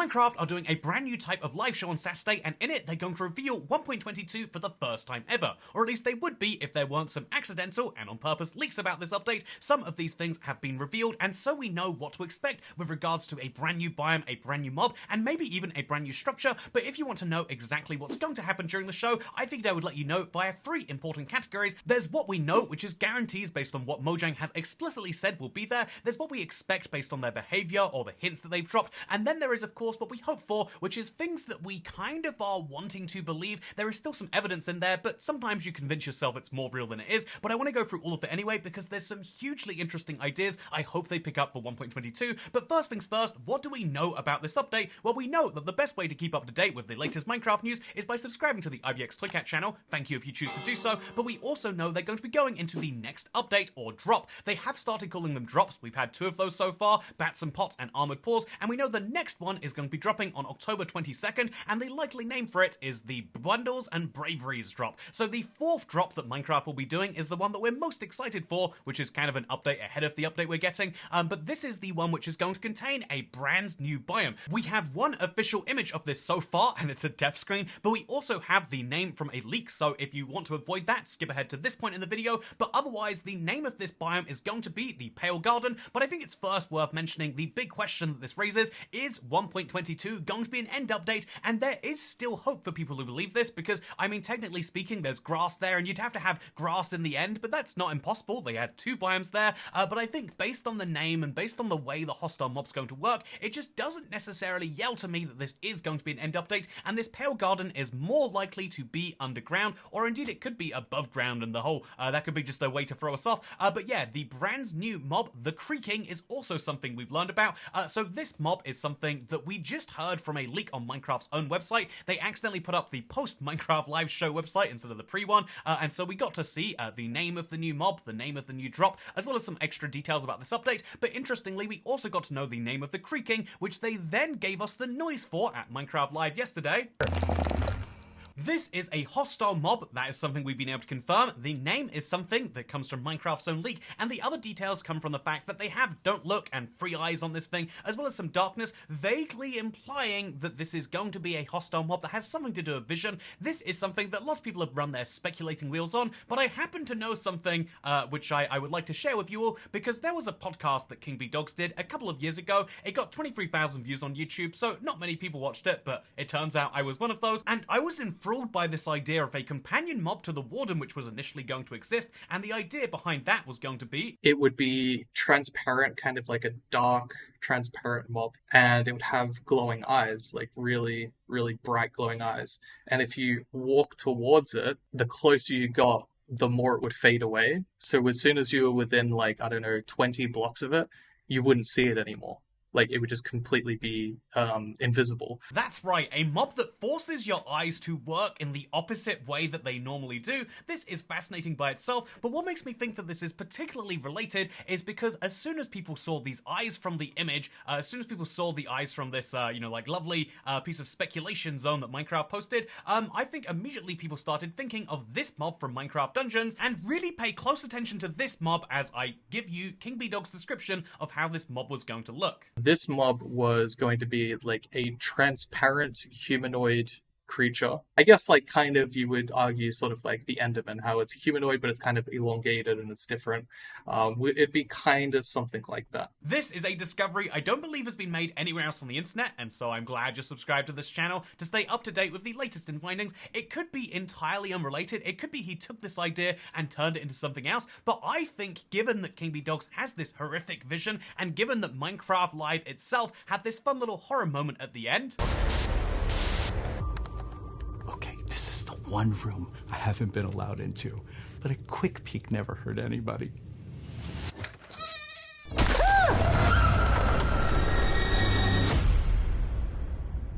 Minecraft are doing a brand new type of live show on Saturday, and in it they're going to reveal 1.22 for the first time ever. Or at least they would be if there weren't some accidental and on purpose leaks about this update. Some of these things have been revealed, and so we know what to expect with regards to a brand new biome, a brand new mob, and maybe even a brand new structure. But if you want to know exactly what's going to happen during the show, I think I would let you know via 3 important categories. There's what we know, which is guarantees based on what Mojang has explicitly said will be there. There's what we expect based on their behavior or the hints that they've dropped. And then there is, of course, what we hope for, which is things that we kind of are wanting to believe. There is still some evidence in there, but sometimes you convince yourself it's more real than it is. But I want to go through all of it anyway, because there's some hugely interesting ideas I hope they pick up for 1.22. But first things first, what do we know about this update? Well, we know that the best way to keep up to date with the latest Minecraft news is by subscribing to the IBX Toycat channel. Thank you if you choose to do so. But we also know they're going to be going into the next update or drop. They have started calling them drops. We've had 2 of those so far, Bats and Pots and Armored Paws, and we know the next one is going to be dropping on October 22nd, and the likely name for it is the Bundles and Braveries drop. So the 4th drop that Minecraft will be doing is the one that we're most excited for, which is kind of an update ahead of the update we're getting, but this is the one which is going to contain a brand new biome. We have one official image of this so far, and it's a death screen, but we also have the name from a leak, so if you want to avoid that, skip ahead to this point in the video. But otherwise, the name of this biome is going to be the Pale Garden. But I think it's first worth mentioning the big question that this raises: is 1.22 going to be an end update? And there is still hope for people who believe this, because I mean, technically speaking, there's grass there, and you'd have to have grass in the end, but that's not impossible. They had 2 biomes there, but I think based on the name and based on the way the hostile mob's going to work, it just doesn't necessarily yell to me that this is going to be an end update, and this Pale Garden is more likely to be underground, or indeed it could be above ground, and the whole, that could be just a way to throw us off. But yeah, the brand new mob, the Creaking, is also something we've learned about. So this mob is something that we just heard from a leak on Minecraft's own website. They accidentally put up the post-Minecraft live show website instead of the pre-one, and so we got to see the name of the new mob, the name of the new drop, as well as some extra details about this update. But interestingly, we also got to know the name of the Creaking, which they then gave us the noise for at Minecraft Live yesterday. This is a hostile mob. That is something we've been able to confirm. The name is something that comes from Minecraft's own leak, and the other details come from the fact that they have Don't Look and Free Eyes on this thing, as well as some darkness, vaguely implying that this is going to be a hostile mob that has something to do with vision. This is something that lots of people have run their speculating wheels on, but I happen to know something which I would like to share with you all, because there was a podcast that King B Dogs did a couple of years ago. It got 23,000 views on YouTube, so not many people watched it, but it turns out I was one of those, and I was enthralled by this idea of a companion mob to the Warden, which was initially going to exist, and the idea behind that was going to be... it would be transparent, kind of like a dark, transparent mob, and it would have glowing eyes, like really, really bright glowing eyes. And if you walk towards it, the closer you got, the more it would fade away. So as soon as you were within, like, I don't know, 20 blocks of it, you wouldn't see it anymore. Like, it would just completely be invisible. That's right, a mob that forces your eyes to work in the opposite way that they normally do. This is fascinating by itself, but what makes me think that this is particularly related is because as soon as people saw these eyes from the image, as soon as people saw the eyes from this, like lovely piece of speculation zone that Minecraft posted, I think immediately people started thinking of this mob from Minecraft Dungeons, and really pay close attention to this mob as I give you King B Dog's description of how this mob was going to look. This mob was going to be like a transparent humanoid creature. I guess, like, kind of, you would argue sort of like the Enderman, how it's humanoid, but it's kind of elongated and it's different. It'd be kind of something like that. This is a discovery I don't believe has been made anywhere else on the internet, and so I'm glad you're subscribed to this channel to stay up to date with the latest in findings. It could be entirely unrelated. It could be he took this idea and turned it into something else, but I think given that King B Dogs has this horrific vision, and given that Minecraft Live itself had this fun little horror moment at the end... Okay, this is the one room I haven't been allowed into, but a quick peek never hurt anybody.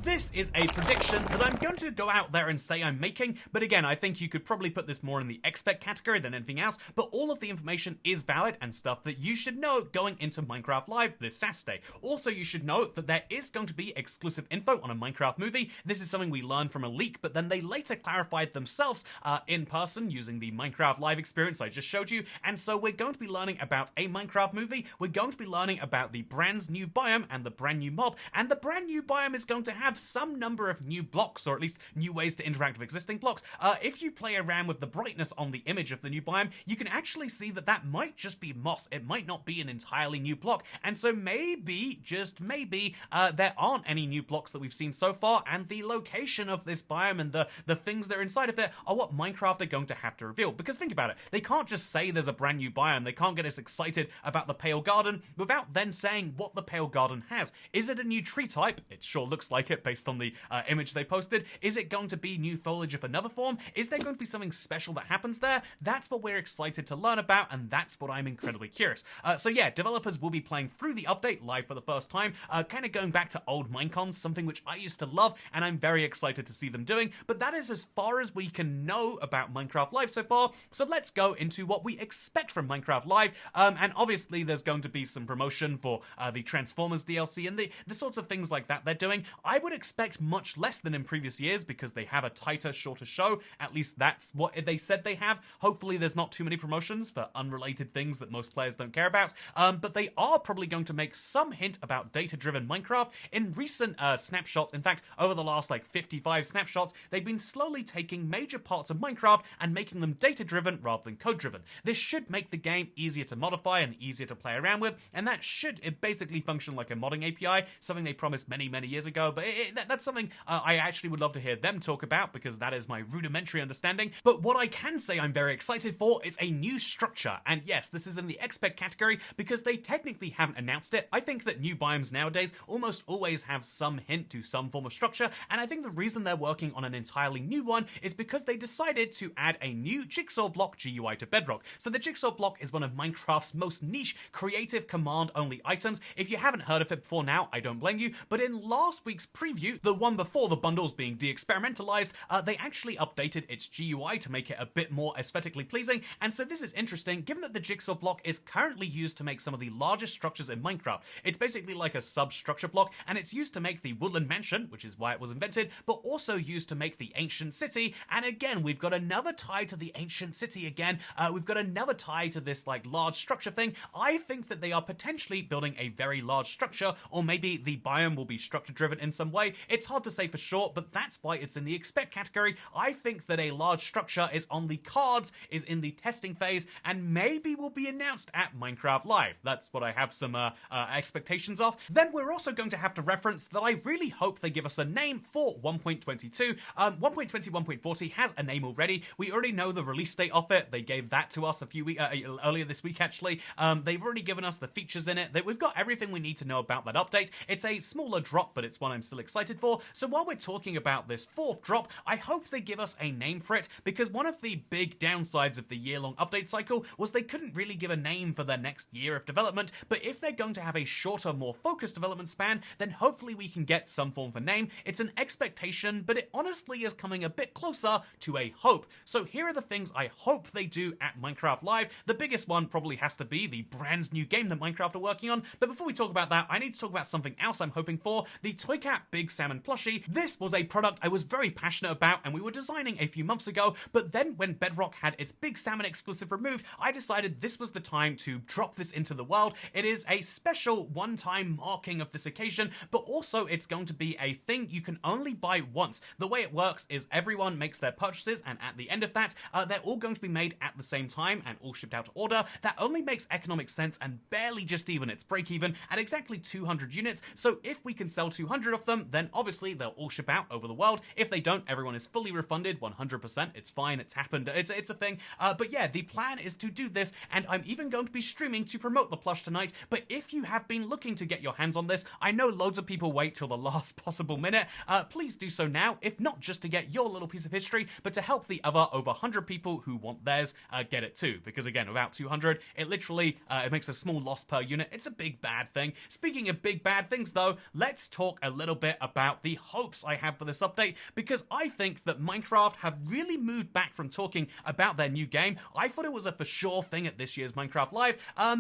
this is a prediction that I'm going to go out there and say I'm making, but again, I think you could probably put this more in the expect category than anything else, but all of the information is valid and stuff that you should know going into Minecraft Live this Saturday. Also, you should know that there is going to be exclusive info on a Minecraft movie. This is something we learned from a leak, but then they later clarified themselves in person using the Minecraft Live experience I just showed you, and so we're going to be learning about a Minecraft movie, we're going to be learning about the brand new biome and the brand new mob, and the brand new biome is going to have some number of new blocks, or at least new ways to interact with existing blocks. If you play around with the brightness on the image of the new biome, you can actually see that that might just be moss. It might not be an entirely new block, and so maybe, just maybe, there aren't any new blocks that we've seen so far, and the location of this biome and the things that are inside of it are what Minecraft are going to have to reveal. Because think about it, they can't just say there's a brand new biome, they can't get us excited about the Pale Garden without then saying what the Pale Garden has. Is it a new tree type? It sure looks like it based on the image they posted. Is it going to be new foliage of another form? Is there going to be something special that happens there? That's what we're excited to learn about, and that's what I'm incredibly curious. So yeah, developers will be playing through the update live for the first time, kind of going back to old Minecons, something which I used to love, and I'm very excited to see them doing, but that is as far as we can know about Minecraft Live so far, so let's go into what we expect from Minecraft Live, and obviously there's going to be some promotion for the Transformers DLC and the sorts of things like that they're doing. I would expect much less than in previous years because they have a tighter, shorter show, at least that's what they said they have. Hopefully there's not too many promotions for unrelated things that most players don't care about, but they are probably going to make some hint about data-driven Minecraft. In recent snapshots, in fact, over the last like 55 snapshots, they've been slowly taking major parts of Minecraft and making them data-driven rather than code-driven. This should make the game easier to modify and easier to play around with, and that should basically function like a modding API, something they promised many, many years ago, but that's something I actually would love to hear them talk about because that is my rudimentary understanding. But what I can say I'm very excited for is a new structure, and yes, this is in the expect category because they technically haven't announced it. I think that new biomes nowadays almost always have some hint to some form of structure, and I think the reason they're working on an entirely new one is because they decided to add a new jigsaw block GUI to Bedrock. So the jigsaw block is one of Minecraft's most niche, creative, command-only items. If you haven't heard of it before now, I don't blame you, but in last week's preview, the one before the bundles being de-experimentalized, they actually updated its GUI to make it a bit more aesthetically pleasing, and so this is interesting given that the jigsaw block is currently used to make some of the largest structures in Minecraft. It's basically like a substructure block, and it's used to make the woodland mansion, which is why it was invented, but also used to make the ancient city, and again, we've got another tie to the ancient city again. We've got another tie to this like large structure thing. I think that they are potentially building a very large structure, or maybe the biome will be structure driven in some way. It's hard to say for sure, but that's why it's in the expect category. I think that a large structure is on the cards, is in the testing phase, and maybe will be announced at Minecraft Live. That's what I have some expectations of. Then we're also going to have to reference that I really hope they give us a name for 1.22. 1.20, 1.40 has a name already. We already know the release date of it. They gave that to us a few weeks earlier this week, actually. They've already given us the features in it. We've got everything we need to know about that update. It's a smaller drop, but it's one I'm still excited for. So while we're talking about this fourth drop, I hope they give us a name for it, because one of the big downsides of the year-long update cycle was they couldn't really give a name for their next year of development, but if they're going to have a shorter, more focused development span, then hopefully we can get some form of name. It's an expectation, but it honestly is coming a bit closer to a hope. So here are the things I hope they do at Minecraft Live. The biggest one probably has to be the brand new game that Minecraft are working on, but before we talk about that, I need to talk about something else I'm hoping for, the Toy Cat Big Salmon plushie. This was a product I was very passionate about and we were designing a few months ago, but then when Bedrock had its Big Salmon exclusive removed, I decided this was the time to drop this into the world. It is a special one-time marking of this occasion, but also it's going to be a thing you can only buy once. The way it works is everyone makes their purchases, and at the end of that, they're all going to be made at the same time and all shipped out to order. That only makes economic sense and barely just even. It's break even at exactly 200 units, so if we can sell 200 of them, then obviously they'll all ship out over the world. If they don't, everyone is fully refunded 100%. It's fine, it's happened, it's a thing. But yeah, the plan is to do this, and I'm even going to be streaming to promote the plush tonight. But if you have been looking to get your hands on this, I know loads of people wait till the last possible minute. Please do so now, if not just to get your little piece of history, but to help the other over 100 people who want theirs get it too. Because again, without 200, it literally it makes a small loss per unit. It's a big bad thing. Speaking of big bad things though, let's talk a little bit bit about the hopes I have for this update, because I think that Minecraft have really moved back from talking about their new game. I thought it was a for sure thing at this year's Minecraft Live,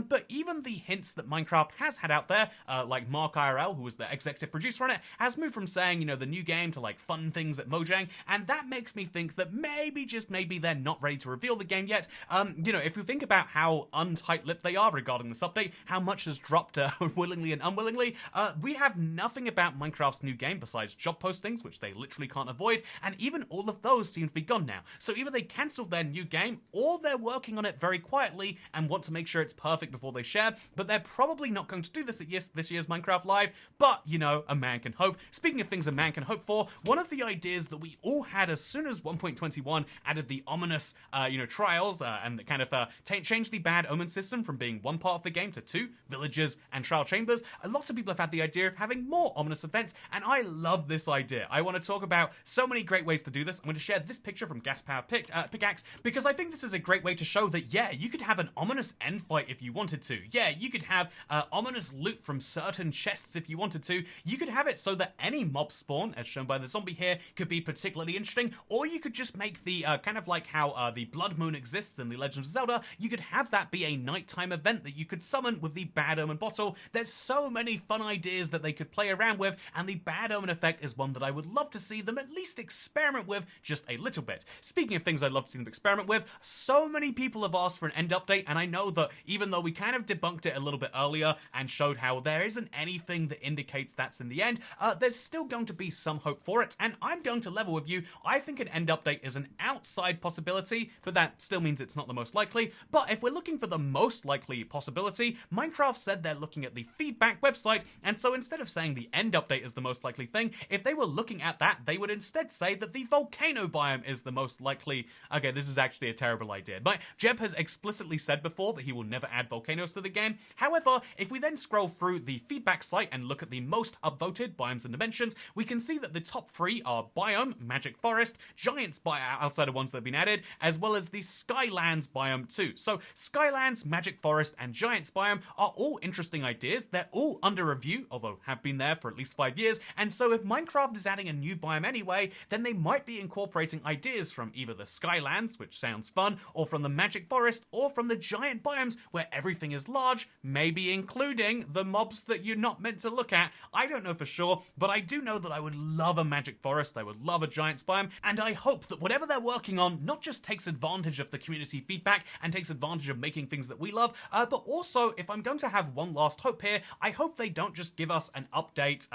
but even the hints that Minecraft has had out there, like Mark IRL, who was the executive producer on it, has moved from saying, the new game to like fun things at Mojang, and that makes me think that maybe, just maybe, they're not ready to reveal the game yet. If we think about how untight-lipped they are regarding this update, how much has dropped willingly and unwillingly, we have nothing about Minecraft's new game besides job postings, which they literally can't avoid, and even all of those seem to be gone now. So either they cancelled their new game, or they're working on it very quietly and want to make sure it's perfect before they share, but they're probably not going to do this at this year's Minecraft Live, but, a man can hope. Speaking of things a man can hope for, one of the ideas that we all had as soon as 1.21 added the ominous, trials, and kind of changed the bad omen system from being one part of the game to two, villagers and trial chambers. Lots of people have had the idea of having more ominous events, and I love this idea. I want to talk about so many great ways to do this. I'm going to share this picture from Gas Power Pickaxe, because I think this is a great way to show that, yeah, you could have an ominous end fight if you wanted to. Yeah, you could have ominous loot from certain chests if you wanted to. You could have it so that any mob spawn, as shown by the zombie here, could be particularly interesting, or you could just make the kind of like how the Blood Moon exists in The Legend of Zelda, you could have that be a nighttime event that you could summon with the Bad Omen bottle. There's so many fun ideas that they could play around with, and the Bad Omen effect is one that I would love to see them at least experiment with just a little bit. Speaking of things I'd love to see them experiment with, so many people have asked for an end update, and I know that even though we kind of debunked it a little bit earlier and showed how there isn't anything that indicates that's in the end, there's still going to be some hope for it, and I'm going to level with you. I think an end update is an outside possibility, but that still means it's not the most likely. But if we're looking for the most likely possibility, Minecraft said they're looking at the feedback website, and so instead of saying the end update is the most likely thing, if they were looking at that, they would instead say that the volcano biome is the most likely. Okay, this is actually a terrible idea. But Jeb has explicitly said before that he will never add volcanoes to the game. However, if we then scroll through the feedback site and look at the most upvoted biomes and dimensions, we can see that the top three are Biome, Magic Forest, Giants biome outside of ones that have been added, as well as the Skylands biome too. So Skylands, Magic Forest, and Giants biome are all interesting ideas. They're all under review, although have been there for at least 5 years, and so if Minecraft is adding a new biome anyway, then they might be incorporating ideas from either the Skylands, which sounds fun, or from the Magic Forest, or from the Giant biomes, where everything is large, maybe including the mobs that you're not meant to look at. I don't know for sure, but I do know that I would love a Magic Forest, I would love a Giants biome, and I hope that whatever they're working on not just takes advantage of the community feedback and takes advantage of making things that we love, but also, if I'm going to have one last hope here, I hope they don't just give us an update,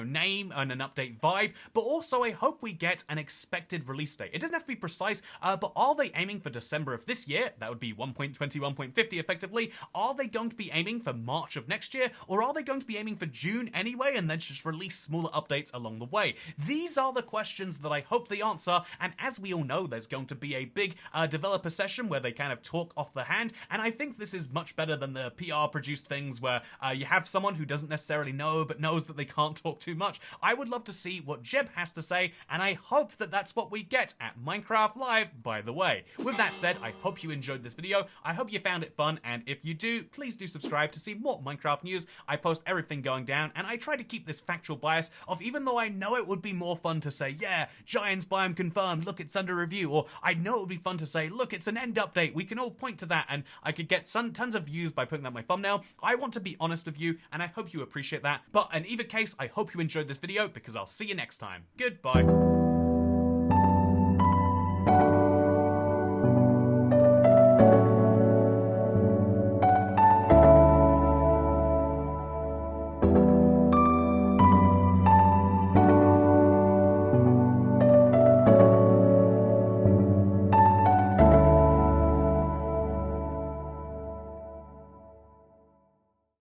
name and an update vibe, but also I hope we get an expected release date. It doesn't have to be precise, but are they aiming for December of this year? That would be 1.20, 1.50 effectively. Are they going to be aiming for March of next year, or are they going to be aiming for June anyway and then just release smaller updates along the way? These are the questions that I hope they answer, and as we all know, there's going to be a big developer session where they kind of talk off the hand, and I think this is much better than the PR produced things where you have someone who doesn't necessarily know but knows that they can't talk too much. I would love to see what Jeb has to say, and I hope that that's what we get at Minecraft Live, by the way. With that said, I hope you enjoyed this video, I hope you found it fun, and if you do, please do subscribe to see more Minecraft news. I post everything going down, and I try to keep this factual bias of, even though I know it would be more fun to say, yeah, Giants biome confirmed, look, it's under review, or I know it would be fun to say, look, it's an end update, we can all point to that, and I could get tons of views by putting that in my thumbnail. I want to be honest with you, and I hope you appreciate that. But in either case, I hope you enjoyed this video, because I'll see you next time. Goodbye.